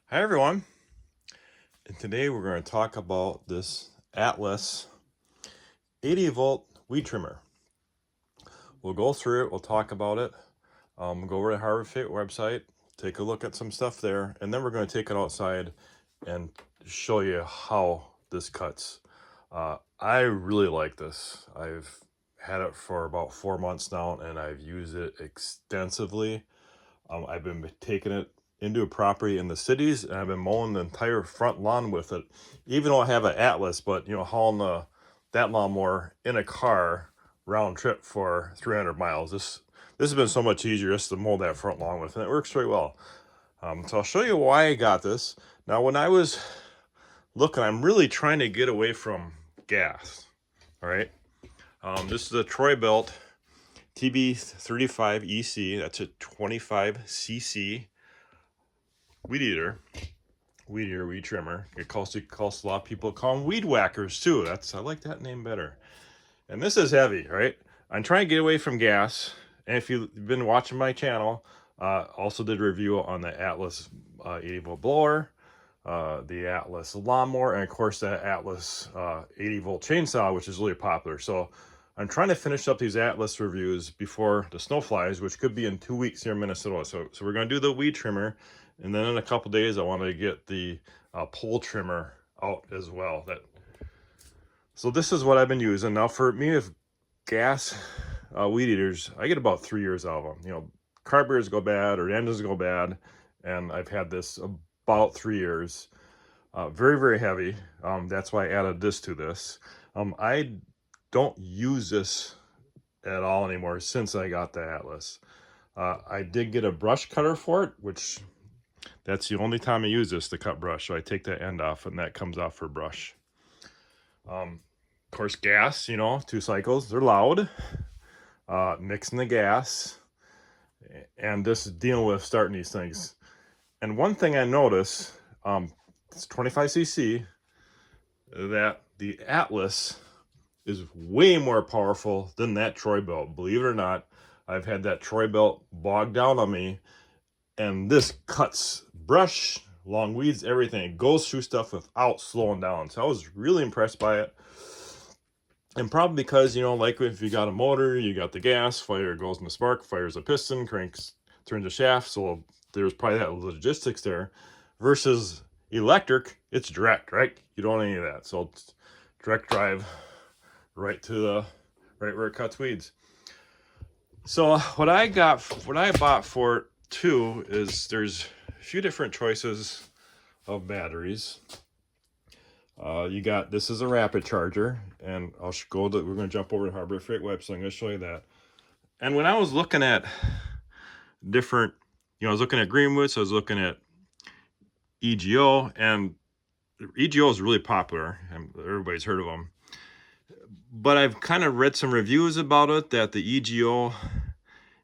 Hi everyone, and today we're going to talk about this Atlas 80 volt weed trimmer. We'll go through it, we'll talk about it, go over to the Harbor Freight website, take a look at some stuff there, and then we're going to take it outside and show you how this cuts. I really like this. I've had it for about 4 months now and I've used it extensively. I've been taking it into a property in the cities and I've been mowing the entire front lawn with it, even though I have an Atlas, but hauling that lawnmower in a car round trip for 300 miles. This has been so much easier just to mow that front lawn with, and it works very well. So I'll show you why I got this. Now, when I was looking, I'm really trying to get away from gas. All right. This is a Troy-Bilt TB35EC. That's a 25cc weed trimmer. It calls a lot of people call them weed whackers too. I like that name better. And this is heavy, right? I'm trying to get away from gas. And if you've been watching my channel, also did a review on the Atlas 80 volt blower, the Atlas lawnmower, and of course the Atlas 80 volt chainsaw, which is really popular. So I'm trying to finish up these Atlas reviews before the snow flies, which could be in 2 weeks here in Minnesota. So we're going to do the weed trimmer, and then in a couple days I want to get the pole trimmer out as well. So this is what I've been using. Now for me, if gas weed eaters, I get about 3 years out of them. Carburetors go bad or engines go bad, and I've had this about 3 years. Very, very heavy. That's why I added this to this. I don't use this at all anymore since I got the Atlas. I did get a brush cutter for it, which that's the only time I use this to cut brush. So I take that end off and that comes off for brush. Of course, gas, 2 cycles, they're loud. Mixing the gas, and this is dealing with starting these things. And one thing I noticed, it's 25cc, that the Atlas is way more powerful than that Troy-Bilt. Believe it or not, I've had that Troy-Bilt bogged down on me, and this cuts brush, long weeds, everything. It goes through stuff without slowing down. So I was really impressed by it. And probably because, like if you got a motor, you got the gas, fire goes in the spark, fires a piston, turns a shaft. So there's probably that logistics there. Versus electric, it's direct, right? You don't need any of that. So it's direct drive right where it cuts weeds. So what I bought for it too is there's a few different choices of batteries. This is a rapid charger, and we're going to jump over to Harbor Freight website. I'm going to show you that. And when I was looking at different, I was looking at Greenwoods, I was looking at EGO, and EGO is really popular. Everybody's heard of them. But I've kind of read some reviews about it that the EGO,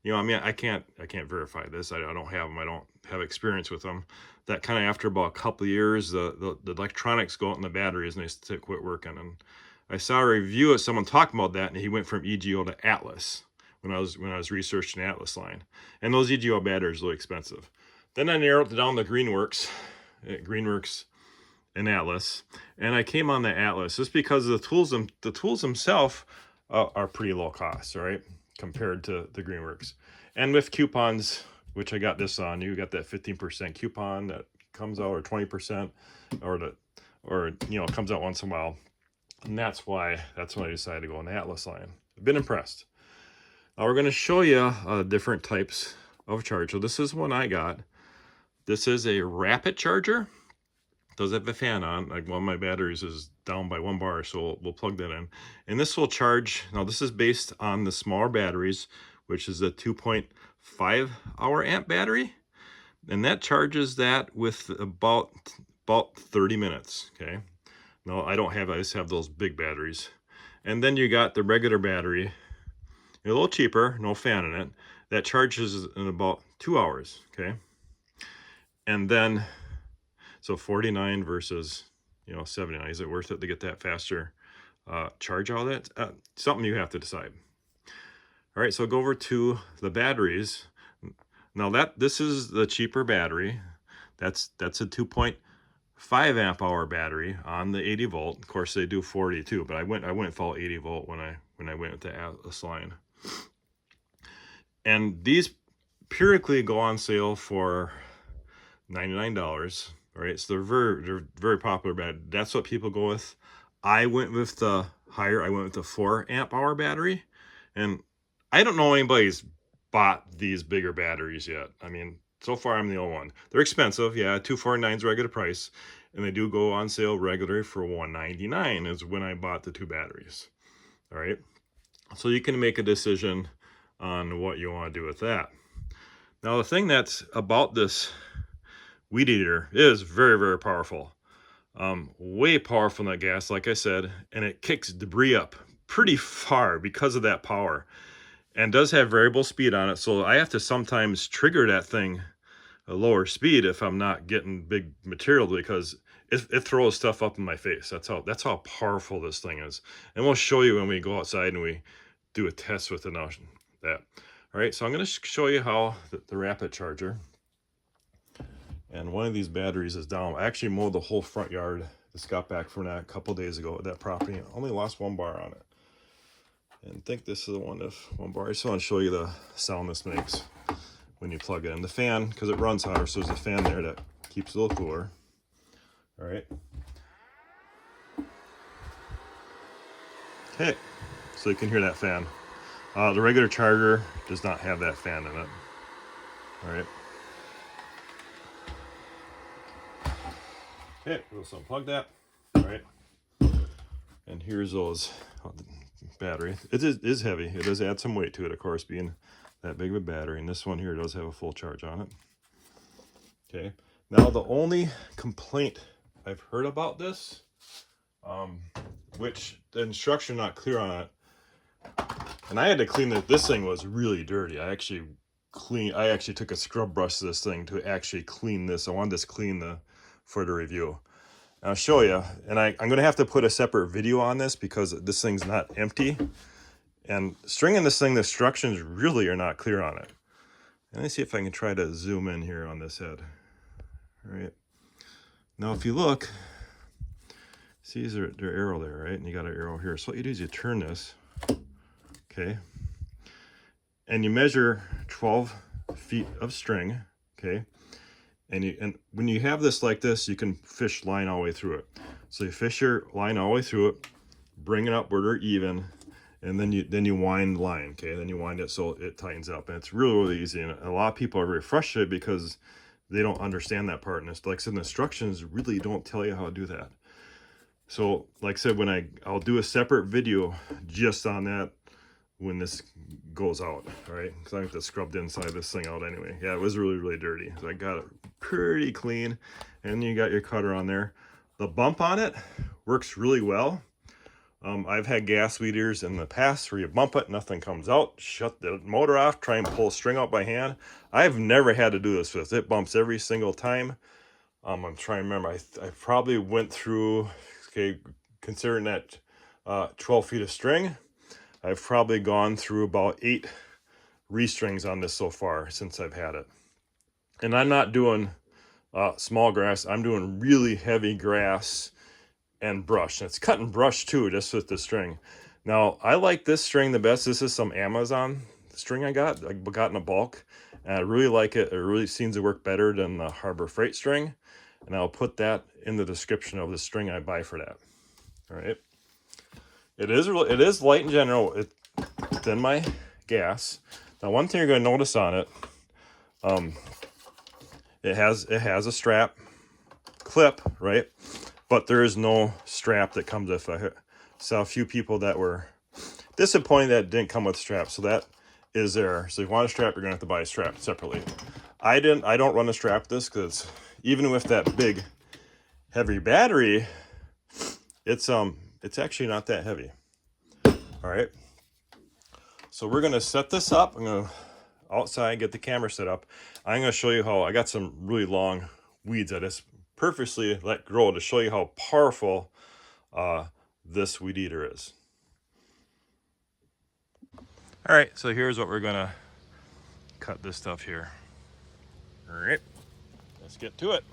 I can't verify this. I don't have them. I don't have experience with them. That kind of after about a couple of years, the electronics go out in the batteries and they quit working. And I saw a review of someone talking about that, and he went from EGO to Atlas when I was researching the Atlas line. And those EGO batteries are really expensive. Then I narrowed it down to Greenworks and Atlas, and I came on the Atlas just because the tools themselves are pretty low cost, all right, compared to the Greenworks. And with coupons, which I got this on, you got that 15% coupon that comes out, or 20%, or it comes out once in a while. And that's why I decided to go on the Atlas line. I've been impressed. Now we're going to show you different types of charge. So this is one I got. This is a rapid charger. Does have a fan on. Like one of my batteries is down by 1 bar, so we'll plug that in. And this will charge. Now this is based on the smaller batteries, which is a 2.5 hour amp battery, and that charges that with about 30 minutes. Okay. No, I don't have. I just have those big batteries. And then you got the regular battery, a little cheaper, no fan in it. That charges in about 2 hours. Okay. And then, so 49 versus 79. Is it worth it to get that faster charge all that? Something you have to decide. All right, so go over to the batteries. Now this is the cheaper battery. That's a 2.5 amp hour battery on the 80 volt. Of course, they do 40 too, but I went full 80 volt when I went with the Atlas line. And these periodically go on sale for $99. Right, so they're very popular battery. That's what people go with. I went with the higher. I went with the 4 amp hour battery, and I don't know anybody's bought these bigger batteries yet. I mean, so far I'm the only one. They're expensive, yeah. $249 is regular price, and they do go on sale regularly for $199. Is when I bought the 2 batteries. All right, so you can make a decision on what you want to do with that. Now, the thing that's about this weed eater is very, very powerful. Way powerful than that gas, like I said, and it kicks debris up pretty far because of that power, and does have variable speed on it. So I have to sometimes trigger that thing a lower speed if I'm not getting big material, because it throws stuff up in my face. That's how powerful this thing is, and we'll show you when we go outside and we do a test with it now. All right, so I'm going to show you how the rapid charger. And one of these batteries is down. I actually mowed the whole front yard. Just got back from that a couple days ago at that property. Only lost 1 bar on it. And I think this is the one with 1 bar. I just want to show you the sound this makes when you plug it in. The fan, because it runs hotter, so there's a fan there that keeps it a little cooler. All right. Okay, so you can hear that fan. The regular charger does not have that fan in it. All right. Okay, we'll just unplug that. All right, and here's those battery. It is heavy. It does add some weight to it, of course, being that big of a battery. And this one here does have a full charge on it. Okay, now the only complaint I've heard about this, which the instruction not clear on it, and I had to clean it. This thing was really dirty. I actually took a scrub brush to this thing to actually clean this. I wanted this clean for the review. And I'll show you, and I'm going to have to put a separate video on this because this thing's not empty. And stringing this thing, the instructions really are not clear on it. And let's see if I can try to zoom in here on this head. All right. Now, if you look, see their arrow there, right? And you got an arrow here. So what you do is you turn this, okay? And you measure 12 feet of string, okay? And when you have this like this, you can fish line all the way through it. So you fish your line all the way through it, bring it up where they're even, and then you wind the line, okay? Then you wind it so it tightens up, and it's really, really easy. And a lot of people are very frustrated because they don't understand that part. And it's, like I said, the instructions really don't tell you how to do that. So, like I said, I'll do a separate video just on that when this goes out, all right? Because I have to scrub the inside of this thing out anyway. Yeah, it was really, really dirty. So I got it pretty clean, and you got your cutter on there. The bump on it works really well. I've had gas weed eaters in the past where you bump it, nothing comes out, shut the motor off, try and pull string out by hand. I've never had to do this with it. It bumps every single time. I'm trying to remember, I probably went through, okay, considering that 12 feet of string, I've probably gone through about 8 restrings on this so far since I've had it. And I'm not doing small grass, I'm doing really heavy grass and brush. And it's cutting brush too, just with the string. Now, I like this string the best. This is some Amazon string I got in a bulk. And I really like it. It really seems to work better than the Harbor Freight string. And I'll put that in the description of the string I buy for that. All right. It is light in general than my gas. Now, one thing you're going to notice on it, it has a strap clip, right? But there is no strap that comes with it. Saw a few people that were disappointed that it didn't come with a strap, so that is there. So if you want a strap, you're gonna have to buy a strap separately. I don't run a strap this because even with that big heavy battery, it's actually not that heavy. All right. So we're gonna set this up. I'm gonna outside get the camera set up. I'm gonna show you how I got some really long weeds I just purposely let grow to show you how powerful this weed eater is. All right, so here's what we're gonna cut this stuff here. All right, Let's get to it.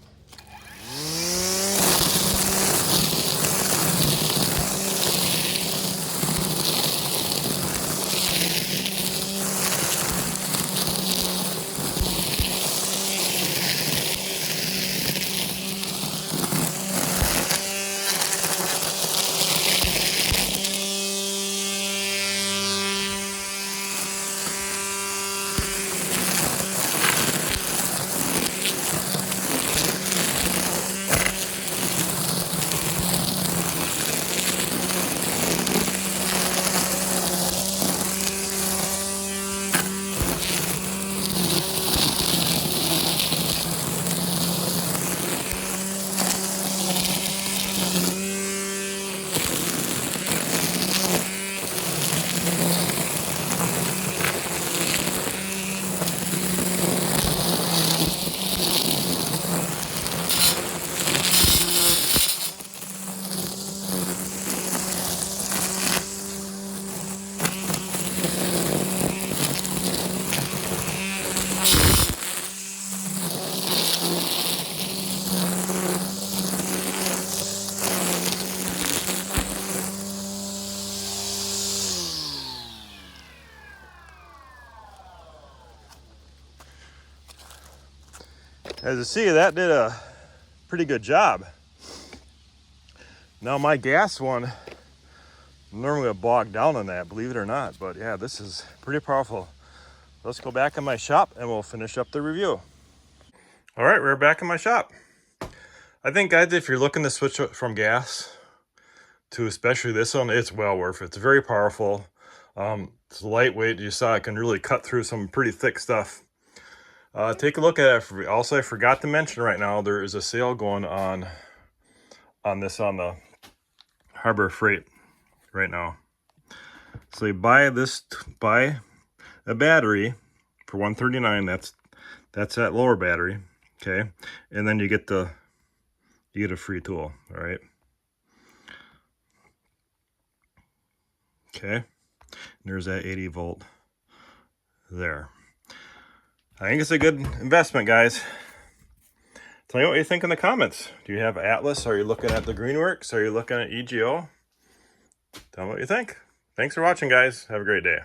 As you see, that did a pretty good job. Now my gas one, normally I'm bogged down on that, believe it or not, but yeah, this is pretty powerful. Let's go back in my shop and we'll finish up the review. All right, we're back in my shop. I think, guys, if you're looking to switch from gas to especially this one, it's well worth it. It's very powerful. It's lightweight. You saw it can really cut through some pretty thick stuff. Take a look at it. Also, I forgot to mention right now, there is a sale going on this on the Harbor Freight right now. So you buy a battery for $139. That's that lower battery, okay? And then you get a free tool, all right? Okay, and there's that 80 volt there. I think it's a good investment, guys. Tell me what you think in the comments. Do you have Atlas? Are you looking at the Greenworks? Are you looking at EGO? Tell me what you think. Thanks for watching, guys. Have a great day.